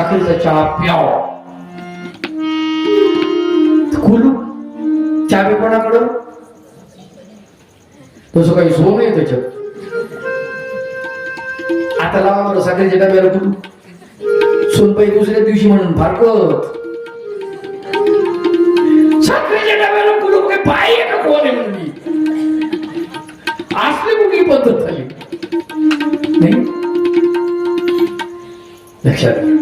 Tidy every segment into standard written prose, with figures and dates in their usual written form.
साखरेचा चहा प्याव. कुलू चावी कोणाकडं? तसं काही सोन आहे त्याच्यात. आता लावा बरं साखरेच्या डब्याला कुलू. सोनबाई दुसऱ्या दिवशी म्हणून फारकत साखरेच्या डब्याला कुलू काही बाई आहे का कोण आहे म्हणून असली कुठली पद्धत झाली नाही. लक्षात घ्या.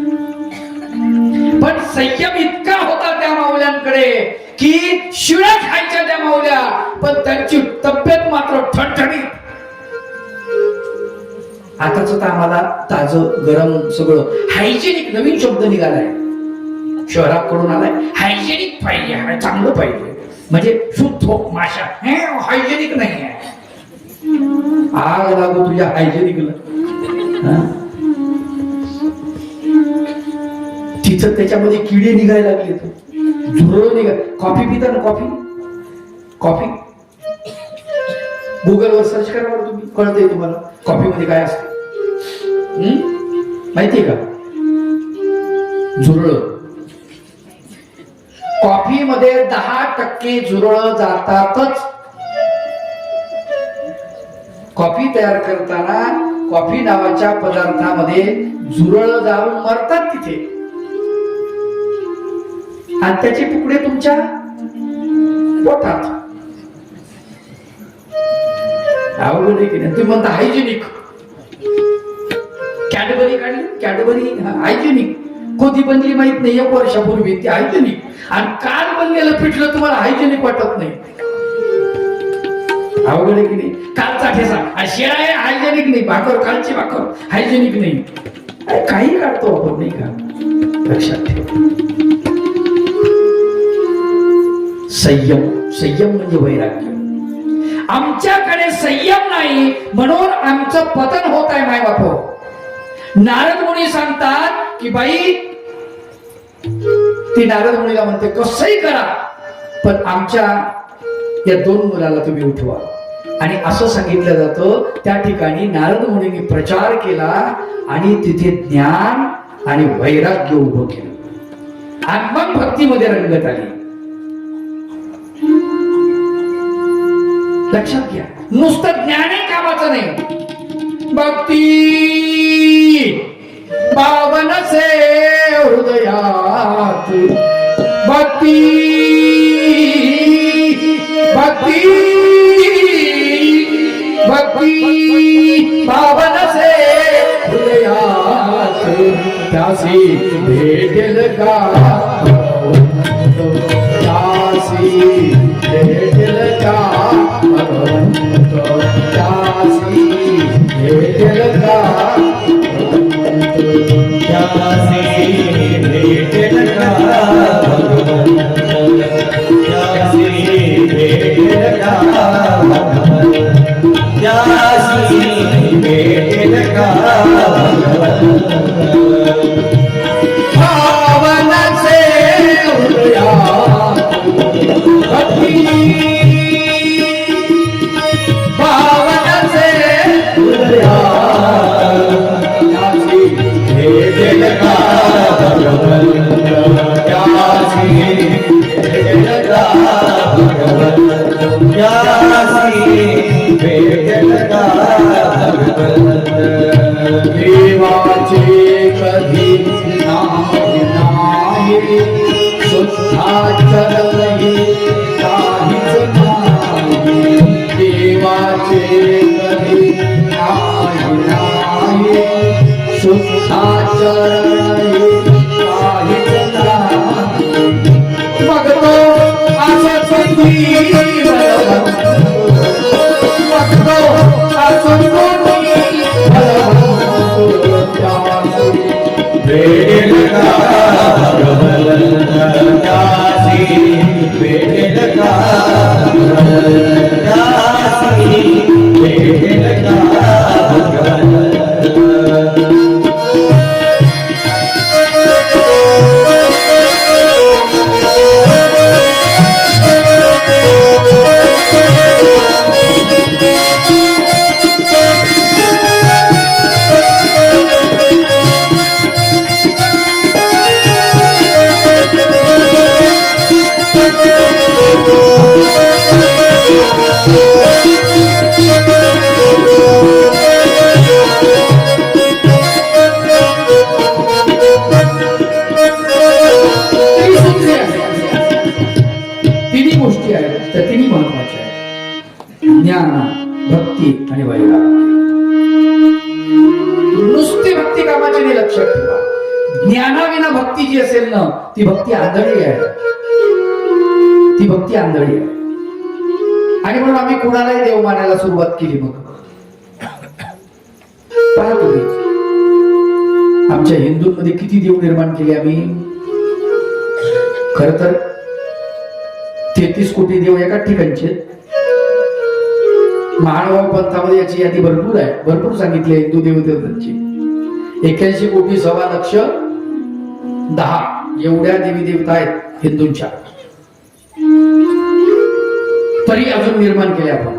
पण संयम इतका होता त्या माऊल्यांकडे की शिळ्या खायच्या त्या माऊल्या, पण त्यांची तब्येत मात्र ठणठणीत. आताच तर आम्हाला ताजं गरम सगळं हायजेनिक नवीन शब्द निघालाय, शहराकडून आलाय. हायजेनिक पाहिजे, चांगलं पाहिजे, म्हणजे शुद्ध माशा. हे हायजेनिक नाही आहे. आग लागू तुझ्या हायजेनिकला. तिथं त्याच्यामध्ये किडे निघायला लागले, झुरळ निघाय. कॉफी पिता ना? कॉफी गुगलवर सर्च करा बरं तुम्ही, कळतंय तुम्हाला कॉफी मध्ये काय असतं. माहितीये का? झुरळ. कॉफी मध्ये 10% झुरळ जातातच. कॉफी तयार करताना कॉफी नावाच्या पदार्थामध्ये झुरळ जाऊन मरतात तिथे, आणि त्याचे तुकडे तुमच्या पोटात. अवघड आहे की नाही? तुम्ही म्हणता हायजेनिक. कॅडबरी काढली, कॅडबरी हायजेनिक. कधी बनली माहित नाही, 1 वर्षापूर्वी ती हायजेनिक. आणि काल बनलेलं पिठलं तुम्हाला हायजेनिक वाटत नाही. अवघड आहे की नाही? कालचा ठेसा शिळा आहे, हायजेनिक नाही. भाकर, कालची भाकर हायजेनिक नाही. काही काढतो आपण, नाही का? लक्षात ठेवा. संयम म्हणजे वैराग्य. आमच्याकडे संयम नाही म्हणून आमचं पतन होत आहे. माय बापो, नारद मुनी सांगतात की बाई, ती नारद मुनीला म्हणते कसंही करा, पण आमच्या या 2 मुलाला तुम्ही उठवा. आणि असं सांगितलं जातं. त्या ठिकाणी नारद मुनींनी प्रचार केला आणि तिथे ज्ञान आणि वैराग्य उभं केलं, आणि मग भक्तीमध्ये रंगत आली. लक्षात घ्या, नुसतं ज्ञानही कामाचं नाही. भक्ती पावन से हृदयात, भक्ती भक्ती भक्ती पावन से हृदयात, त्यासी भेटेल का, त्यासी भेटेल का, त्यासी भेटेल का, त्यासी भेटेल का, त्यासी भेटेल का, त्यासी भेटेल का, पावन से हृदयात, भक्ती पावन से हृदयात, त्यासी भेटेल का, त्यासी भेटेल का, त्यासी भेटेल का. देवाचे कधी नाही नाही, शुद्धाचरण काहीच नाही. देवाचे कधी नाही नाही, शुद्धाचरण काहीच नाही. मग तो असंच भेटेल का, त्यासी भेटेल का, त्यासी भेटेल का. आणि वैराग्य. नुसती भक्ती कामाची नाही, लक्षात ठेवा. ज्ञानाविना भक्ती जी असेल ना, ती भक्ती आंधळी आहे. ती भक्ती आंधळी आहे. आणि म्हणून आम्ही कुणालाही देव मानायला सुरुवात केली. मग पहा तुम्ही, आमच्या हिंदूंमध्ये किती देव निर्माण केले आम्ही. खर तर 33 कोटी देव एकाच ठिकाणचे. महानुभाव पंथामध्ये याची यादी भरपूर आहे, भरपूर सांगितली आहे हिंदू देवदेवतांची. 81 कोटी 1.25 लक्ष 10 एवढ्या देवी देवता आहेत हिंदूंच्या. तरी अजून निर्माण केले आपण.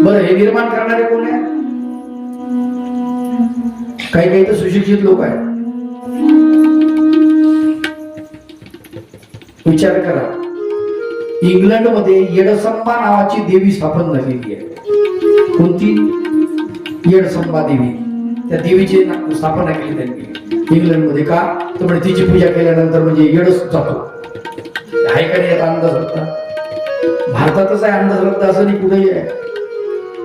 बरं, हे निर्माण करणारे कोण आहे? काही काही तर सुशिक्षित लोक आहेत. विचार करा, इंग्लंडमध्ये येडसंबा नावाची देवी स्थापन झालेली आहे. कोणती? येडसंबा देवी. त्या देवीची स्थापना केली त्यांनी इंग्लंडमध्ये. का तर म्हणजे तिची पूजा केल्यानंतर म्हणजे येडच जातो. आहे का नाही याचा अंदाज होता? भारतातच आहे अंधश्रद्धा, असं नाही कुठेही आहे.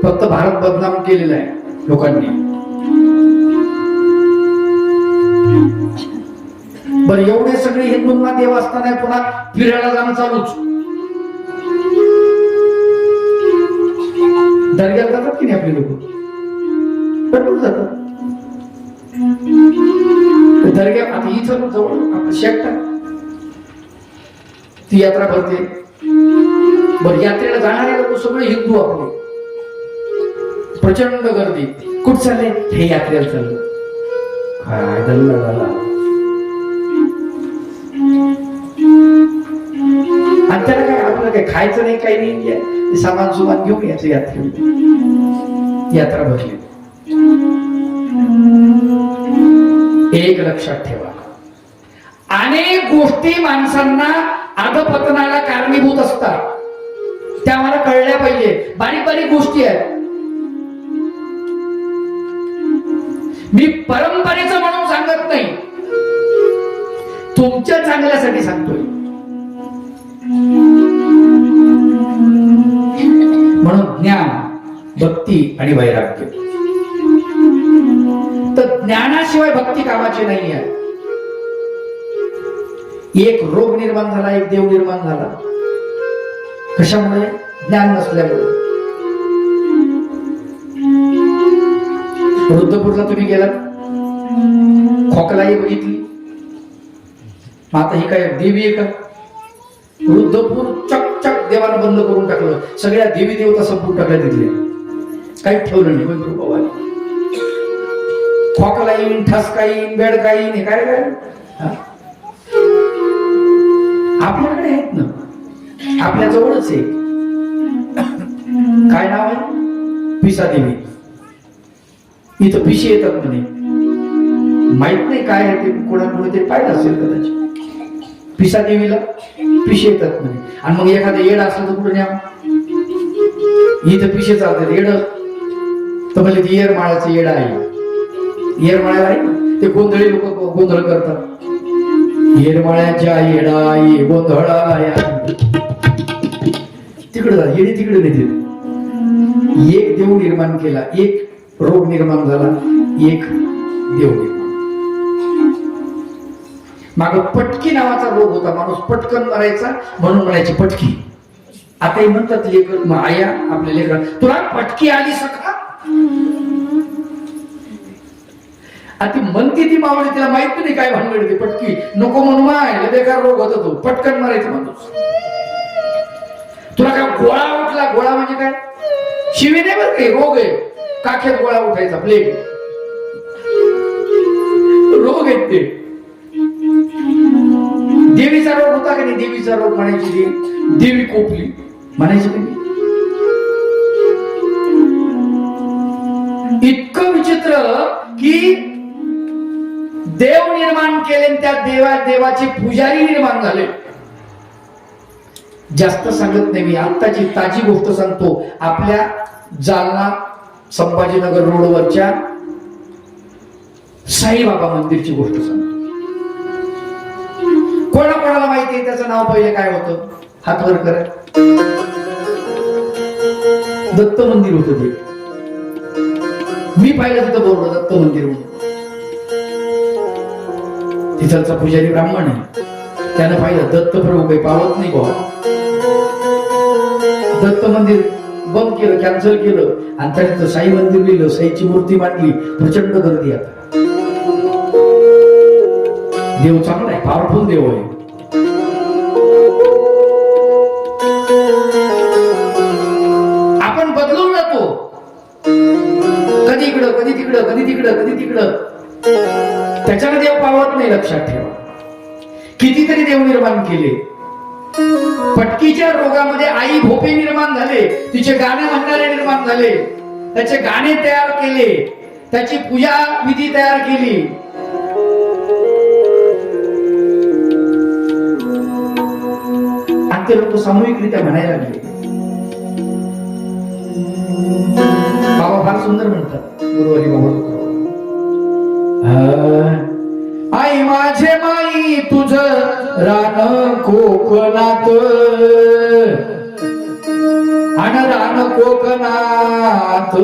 फक्त भारत बदनाम केलेला आहे लोकांनी. बरं, एवढे सगळे हिंदूंना देव असताना पुन्हा फिरायला जाणं चालूच. दर्ग्याला जातात की नाही आपले लोक? भरपूर जातात दर्ग्या. आता इथं जवळ शेकटा ती यात्रा भरते. बरं, यात्रेला जाणारे लोक सगळे हिंदू आपले. प्रचंड गर्दी. कुठं चालले? हे यात्रेला चाललं. काय दल्ला झाला. आणि त्याला काय आपलं काय खायचं नाही, काही नाही. सामान सुमान घेऊन याचं यात्रेला. यात्रा भरली. एक लक्षात ठेवा, अनेक गोष्टी माणसांना अधपतनाला कारणीभूत असतात. त्या मला कळल्या पाहिजे. बारीक बारीक गोष्टी आहेत. मी परंपरेचं म्हणून सांगत नाही, तुमच्या चांगल्यासाठी सांगतोय. म्हणून ज्ञान, भक्ती आणि वैराग्य. तर ज्ञानाशिवाय भक्ती कामाची नाही आहे. एक रोग निर्माण झाला, एक देव निर्माण झाला. कशामुळे? ज्ञान नसल्यामुळे. वृद्धपूरला तुम्ही गेलात, खोकलाही बघितली. आता ही काय देवी आहे का? वृद्धपूर चकचक देवाला बंद करून टाकलं. सगळ्या देवी देवता संपून टाकल्या तिथल्या. काही ठेवलं नाही. पण खोकला येईन, ठसका येईन, बेडका येईन, काय काय आपल्याकडे आहेत ना, आपल्या जवळच आहे. काय नाव आहे? पिसा देवी. इथं पिशे येतात म्हणे. माहित नाही काय आहे ते, कोणाकडे ते पाहिलं असेल कदाचित. पिसा देवीला पिशे येतात म्हणे. आणि मग एखादं येड असलं तर कुठं न्या? इथं पिशे चालतात. येड तर म्हणजे येरमाळ्याचं येड आहे. येरमाळ्याला आहे ना, ते गोंधळी लोक गोंधळ करतात. येरमाळ्याच्या येडा ये गोंधळाया. तिकडे जा, येडी तिकडे नाही. एक देव निर्माण केला, एक रोग निर्माण झाला, एक देव निर्माण. माग पटकी नावाचा रोग होता. माणूस पटकन मरायचा म्हणून म्हणायची पटकी. आता म्हणतात लेकर, आया आपल्या लेकर, तुला पटकी आली सखा. ती म्हणते ती मावळी, तिला माहित नाही काय भानगड ते पटकी. नको म्हणून माय बेकार रोग होता तो. पटकन मारायचा माणूस. तुला काय गोळा उठला? गोळा म्हणजे काय? शिवी नाही बरं, काही रोग आहे. काखेत गोळा उठायचा, प्लेग रोग आहेत ते. देवीचा रोग होता का नाही? देवीचा रोग म्हणायची. देवी कोपली म्हणायची नाही. इतकं विचित्र की देव निर्माण केले, त्या देवाचे पुजारी निर्माण झाले. जास्त सांगत नाही मी, आत्ताची ताजी गोष्ट सांगतो. आपल्या जालना संभाजीनगर रोडवरच्या साईबाबा मंदिरची गोष्ट सांगतो. कोणाकोणाला माहिती आहे त्याचं नाव? पहिले काय होतं? हात वर करा. दत्त मंदिर होतं ते. मी पाहिलं तिथं बोर्ड दत्त मंदिर म्हणून. तिथलचा पुजारी ब्राह्मण आहे, त्यानं पाहिलं दत्त प्रभू काही पावत नाही भाऊ. दत्त मंदिर बंद केलं, कॅन्सल केलं आणि त्याने साई मंदिर लिहिलं, साईची मूर्ती मांडली. प्रचंड गर्दी. आता देव चांगला आहे, पॉवरफुल देव आहे. आपण बदलून जातो, कधी इकडं कधी तिकडं, कधी तिकडं कधी तिकडं. त्याच्याने देव पावत नाही, लक्षात ठेवा. कितीतरी देव निर्माण केले. पटकीच्या रोगामध्ये आई भोपे निर्माण झाले, तिचे गाणे म्हणणारे निर्माण झाले, त्याचे गाणे तयार केले, त्याची पूजा विधी तयार केली. आणि ते लोक सामूहिकरित्या म्हणायला लागले. बाबा फार सुंदर म्हणतात, गुरुवारी बाबा, आई माझे माई तुझ रान कोकणात, अन रान कोकणात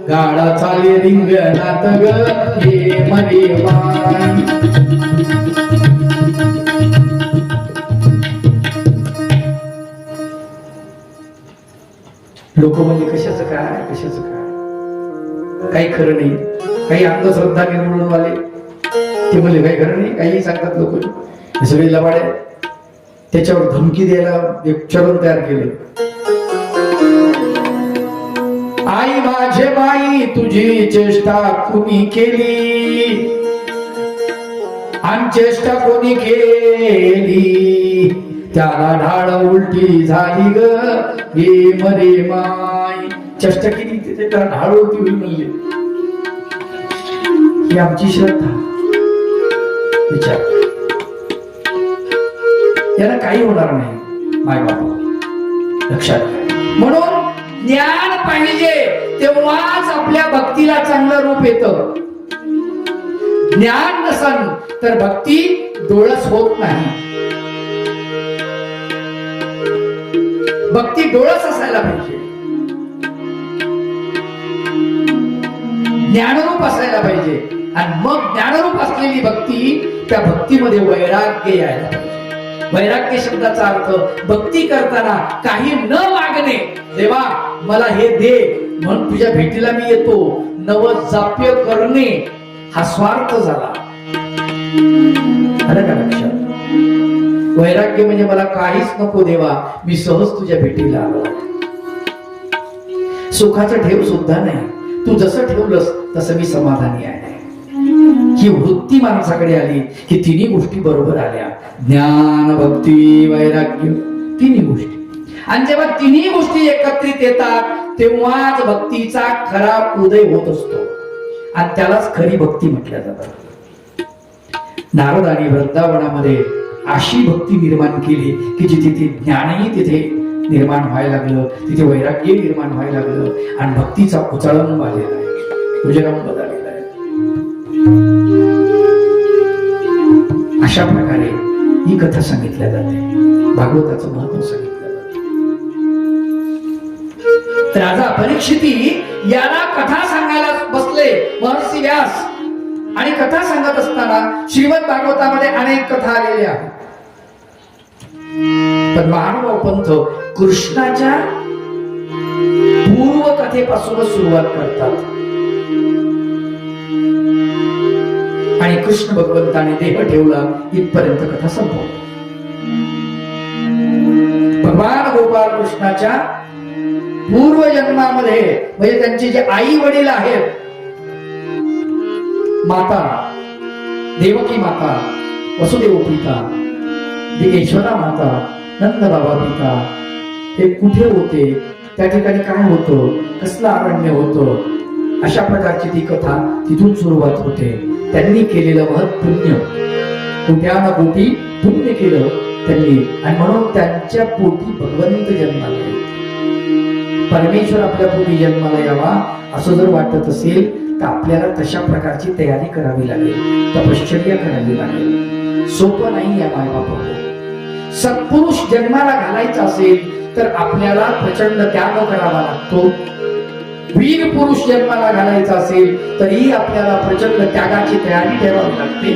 गाडा चाले रिंगणात ग हे मरे माय. लोक म्हणजे कशाचं काय कशाचं काय, काही खरं नाही. काही अंधश्रद्धा निर्मूलन वाले ते म्हणजे काही खरं नाही, काही सांगतात लोक. सगळे लबाड आहे. त्याच्यावर धमकी द्यायला एक चरण तयार केलं. आई माझे माई तुझी चेष्टा कुणी केली, आणि चेष्टा कोणी केली त्याला ढाळ उलटी झाली ग हे मरे माय. चेष्टा केली त्याच्या ढाळ उलटी होईल म्हणले. ही आमची श्रद्धा. विचार, याला काही होणार नाही माय बाबा, लक्षात घ्या. म्हणून ज्ञान पाहिजे, तेव्हाच आपल्या भक्तीला चांगलं रूप येतं. ज्ञान नसन तर भक्ती डोळस होत नाही. भक्ती डोळस असायला पाहिजे, ज्ञानरूप असायला पाहिजे. आणि मग ज्ञानरूप असलेली भक्ती, त्या भक्तीमध्ये वैराग्य यायला पाहिजे. वैराग्य शब्दाचा अर्थ भक्ती करताना काही न मागणे, देवा मला हे दे म्हणून तुझ्या भेटीला मी येतो, नव जाप्य करणे हा स्वार्थ झाला. आलं का लक्षात? वैराग्य म्हणजे मला काहीच नको देवा, मी सहज तुझ्या भेटीला आलो. सुखाचं ठेव सुद्धा नाही, तू जसं ठेवलंस तसं मी समाधानी आहे. ही वृत्ती माणसाकडे आली की तिन्ही गोष्टी बरोबर आल्या. ज्ञान, भक्ती, वैराग्य, तिन्ही गोष्टी. आणि जेव्हा तिन्ही गोष्टी एकत्रित येतात तेव्हाच भक्तीचा खरा उदय होत असतो. आणि त्यालाच खरी भक्ती म्हटल्या जातात. नारदांनी वृंदावनामध्ये अशी भक्ती निर्माण केली की जिथे ज्ञानही तिथे निर्माण व्हायला लागलं, तिथे वैराग्य निर्माण व्हायला लागलं आणि भक्तीचा उचळंब आलेला आहे, उजळंब झालेला आहे. अशा प्रकारे ही कथा सांगितल्या जाते, भागवताचं महत्व सांगितलं जाते. तर राजा परीक्षिती याला कथा सांगायला बसले महर्षी व्यास. आणि कथा सांगत असताना श्रीमद भागवतामध्ये अनेक कथा आलेल्या आहेत. पण महानुभाव पंथ कृष्णाच्या पूर्व कथेपासूनच सुरुवात करतात. आणि कृष्ण भगवंताने देह ठेवला इथपर्यंत कथा संपवली. भगवान गोपाळ कृष्णाच्या पूर्व जन्मामध्ये, म्हणजे त्यांचे जे आई वडील आहेत, माता देवकी माता, वसुदेव पिता, यशोदा माता, नंद बाबा पिता, हे कुठे होते, त्या ठिकाणी काय होतं, कसलं अरण्य होतं, अशा प्रकारची ती कथा तिथून सुरुवात होते. त्यांनी केलेलं महत् पुण्य, कुठ्या कोटी पुण्य केलं त्यांनी, आणि म्हणून त्यांच्या पोटी भगवंत जन्माला. परमेश्वर आपल्या पोटी जन्माला यावा असं जर वाटत असेल तर आपल्याला तशा प्रकारची तयारी करावी लागेल, तपश्चर्या करावी लागेल. सोपं नाही या मायबापाला. सत्पुरुष जन्माला घालायचं असेल तर आपल्याला प्रचंड त्याग करावा लागतो. वीर पुरुष जन्माला घालायचा असेल तरीही आपल्याला प्रचंड त्यागाची तयारी ठेवावी लागते.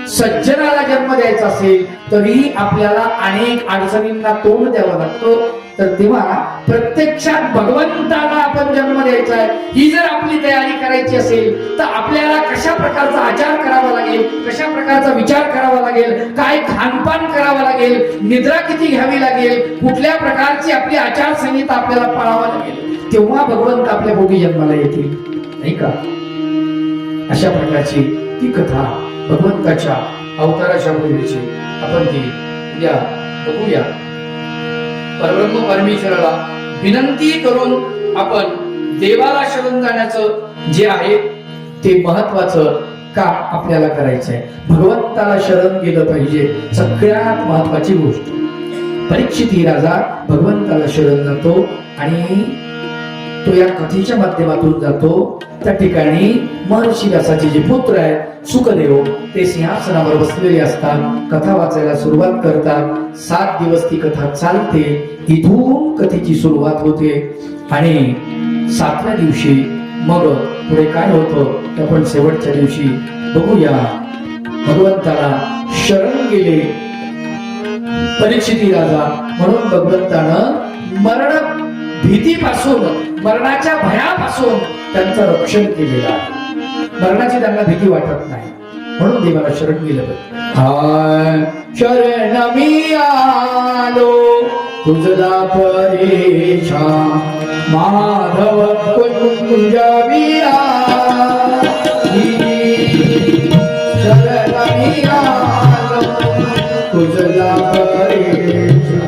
सज्जनाला जन्म द्यायचा असेल तरीही आपल्याला अनेक अडचणींना तोंड द्यावं लागतो. तर तेव्हा प्रत्यक्षात भगवंताला आपण जन्म द्यायचा आहे ही जर आपली तयारी करायची असेल तर आपल्याला कशा प्रकारचा आचार करावा लागेल, कशा प्रकारचा विचार करावा लागेल, काय खानपान करावं लागेल, निद्रा किती घ्यावी लागेल, कुठल्या प्रकारची आपली आचारसंहिता आपल्याला पाळावा लागेल, तेव्हा भगवंत आपल्या पोटी जन्माला येतील, नाही का? अशा प्रकारची ती कथा भगवंताच्या अवताराच्या पूर्वीची आपण ती उद्या बघूया. परब्रह्म परमेश्वराला विनंती करून आपण देवाला शरण जाण्याचं जे आहे ते महत्वाचं काम आपल्याला करायचं आहे. भगवंताला शरण गेलं पाहिजे, सगळ्यात महत्वाची गोष्ट. परीक्षित राजा भगवंताला शरण जातो आणि तो या कथेच्या माध्यमातून जातो. त्या ठिकाणी महर्षी व्यासाचे जे पुत्र आहेत सुखदेव ते सिंहासनावर बसलेले असतात, कथा वाचायला सुरुवात करतात. 7 दिवस ती कथा चालते. इथून कथेची सुरुवात होते आणि 7व्या दिवशी मग पुढे काय होतं ते आपण शेवटच्या दिवशी बघूया. भगवंताला शरण गेले परीक्षित राजा, म्हणून भगवंतानं मरण भीतीपासून, मरणाच्या भयापासून त्यांचं रक्षण केलेलं आहे. मरणाची त्यांना भीती वाटत नाही म्हणून देवाला शरण गेलं. शरण मी आलो तुझला परेशा माधव कुंज शरण मी आलो तुझला परेशा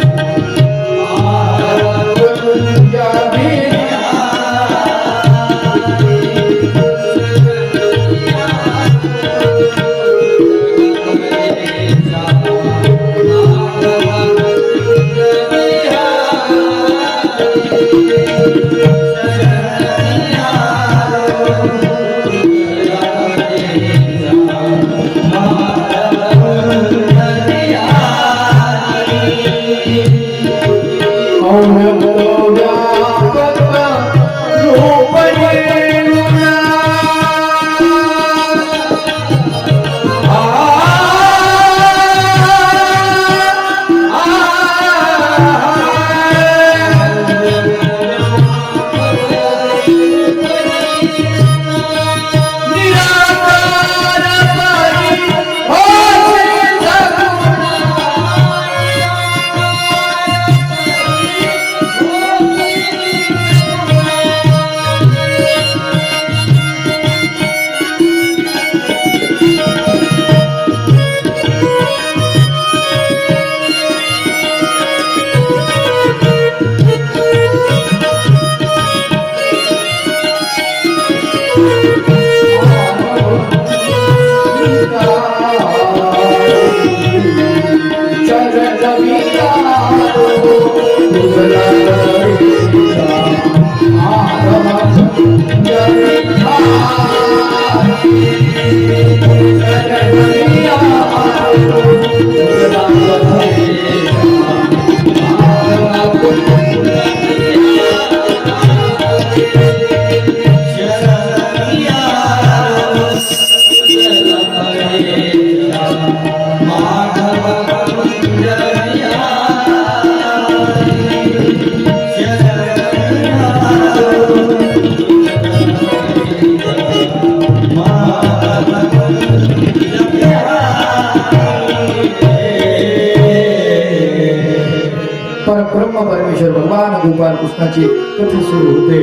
परब्रह्म परमेश्वर भगवान गोपाल कृष्णाची कथा सुरू होते.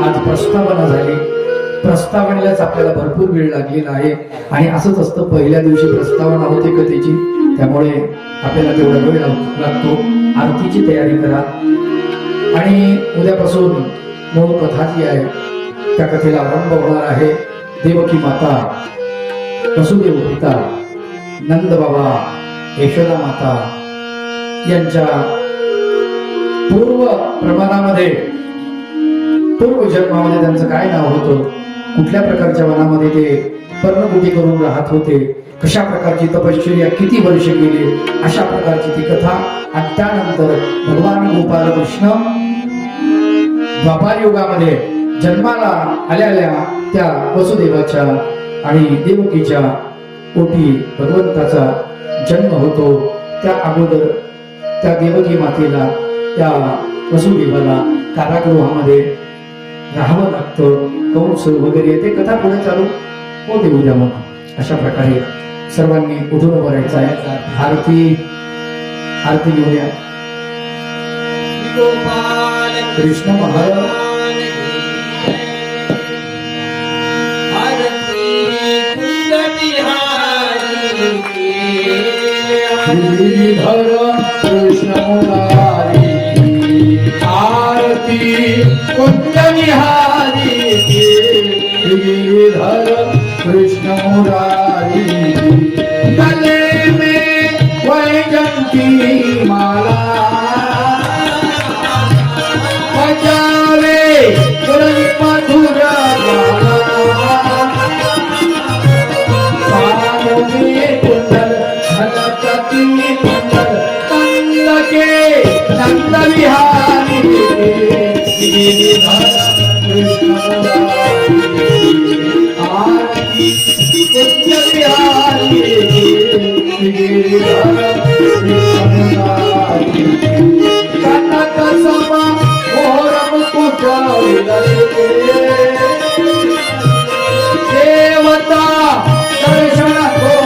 आज प्रस्तावना झाली. प्रस्तावनेलाच आपल्याला भरपूर वेळ लागलेला आहे आणि असंच असतं, पहिल्या दिवशी प्रस्तावना होते कथेची, त्यामुळे आपल्याला तेवढा वेळ लागतो. आरतीची तयारी करा आणि उद्यापासून मूळ कथा जी आहे त्या कथेला आरंभ होणार आहे. देवकी माता, वसुदेव पिता, नंद बाबा, यशोदा माता यांच्या पूर्व प्रमाणामध्ये, पूर्व जन्मामध्ये त्यांचं काय नाव होतं, कुठल्या प्रकारच्या वनामध्ये ते पर्णकुटी करून राहत होते कशा प्रकारची तपश्चर्या किती वर्ष गेली अशा प्रकारची ती कथा. आणि त्यानंतर भगवान गोपाल कृष्ण द्वापार युगामध्ये जन्माला आलेल्या त्या वसुदेवाच्या आणि देवकीच्या पोटी भगवंताचा जन्म होतो. त्या अगोदर त्या देवकी मातेला त्या वसुदेवाला कारागृहामध्ये राहावं लागतं. कंस वगैरे ते कथा पुढे चालू होते उद्या मग. अशा प्रकारे सर्वांनी उठून उभं राहायचं आहे. आरती घेऊया. कृष्ण महाराज श्रीधर कृष्ण मुरारी आरती कुंज विहारी श्रीधर कृष्ण मुरारी गले में वैजंती माला बजावे मधुर नंद विहारी कृष्ण आरती कुंज विहारी कनक समा घोर मुकुट देवता दर्शन को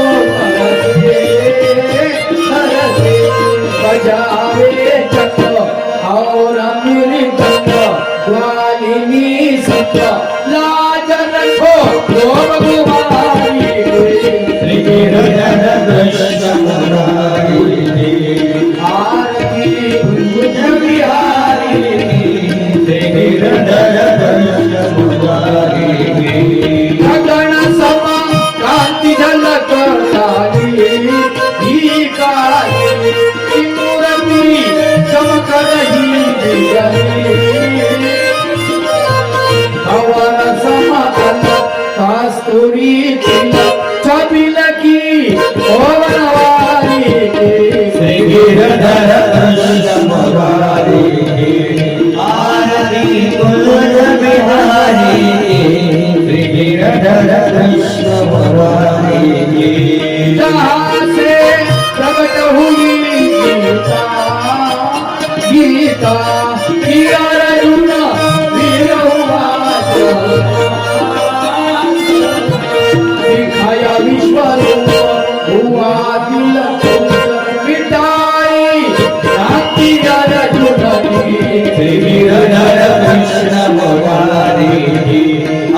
बजावे चक्र और मेरी चक्र ग्वालिनी सत्य लाज रखो लोभ कुमारी आरती कुंज बिहारी गगन समा कांति झलक ही काली मूर्ति चमक रही हवन समतल कस्तूरी तिलक छबिल की ओवनवारी आरती कुंज बिहारी श्री गिरधर कृष्ण मुरारी जहाँ से प्रकट हुई गीता वीर अर्जुन वीर हुआ दिखाया विश्वरूप हुआ दिल मिटाई रात्रि अर्जुन श्री गिरधर कृष्ण मुरारी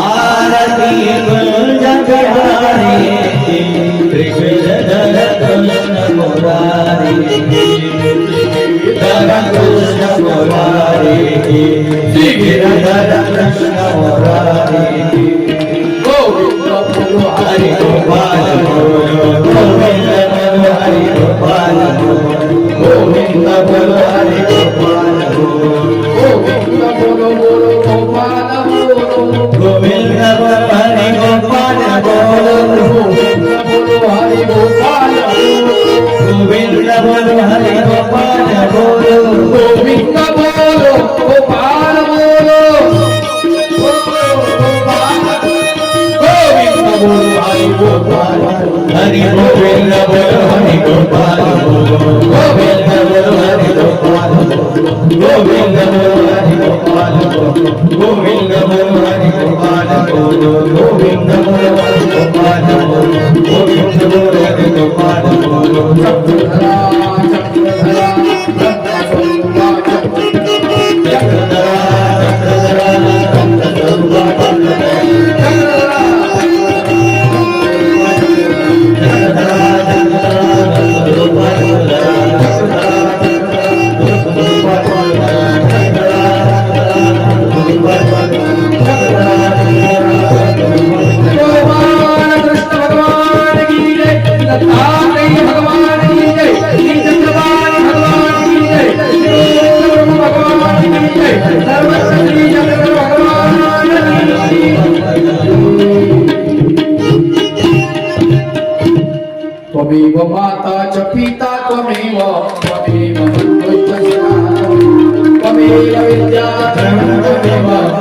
आरती कुंज बिहारी श्री गिरधर कृष्ण मुरारी कृष्ण मुरारी श्री गिरधर कृष्ण मुरारी गोविंद बोलो हरि गोपाल बोलो गोविंद बोलो हरि गोपाल बोलो गोविंद बोलो हरि गोपाल बोलो गोविंद बोलो बोलो गोपाल बोलो गोविंद बोलो हरि गोपाल बोलो गोविंद बोलो हरि गोपाल गोविंद बोलो हरि गोपाल बोलो गोविंद बोलो गोपाल बोलो गोविंद बोलो हरि गोपाल हरि गोविंद बोलो हरि गोपाल बोलो गोविंद बोलो हरि गोपाल गोविंद बोलो हरि गोपाल गोविंद बोलो हरि गोपाल बोलो गोविंद बोलो हरि गोपाल गोविंद बोलो हरि गोपाल बोलो चक्रधरा चक्रधरा चक्रधरा भगवान कृष्ण भगवान की जय, दत्तात्रेय भगवान की जय। त्वमेव माता च पिता त्वमेव त्वमेव बन्धुश्च सखा त्वमेव विद्या त्वमेव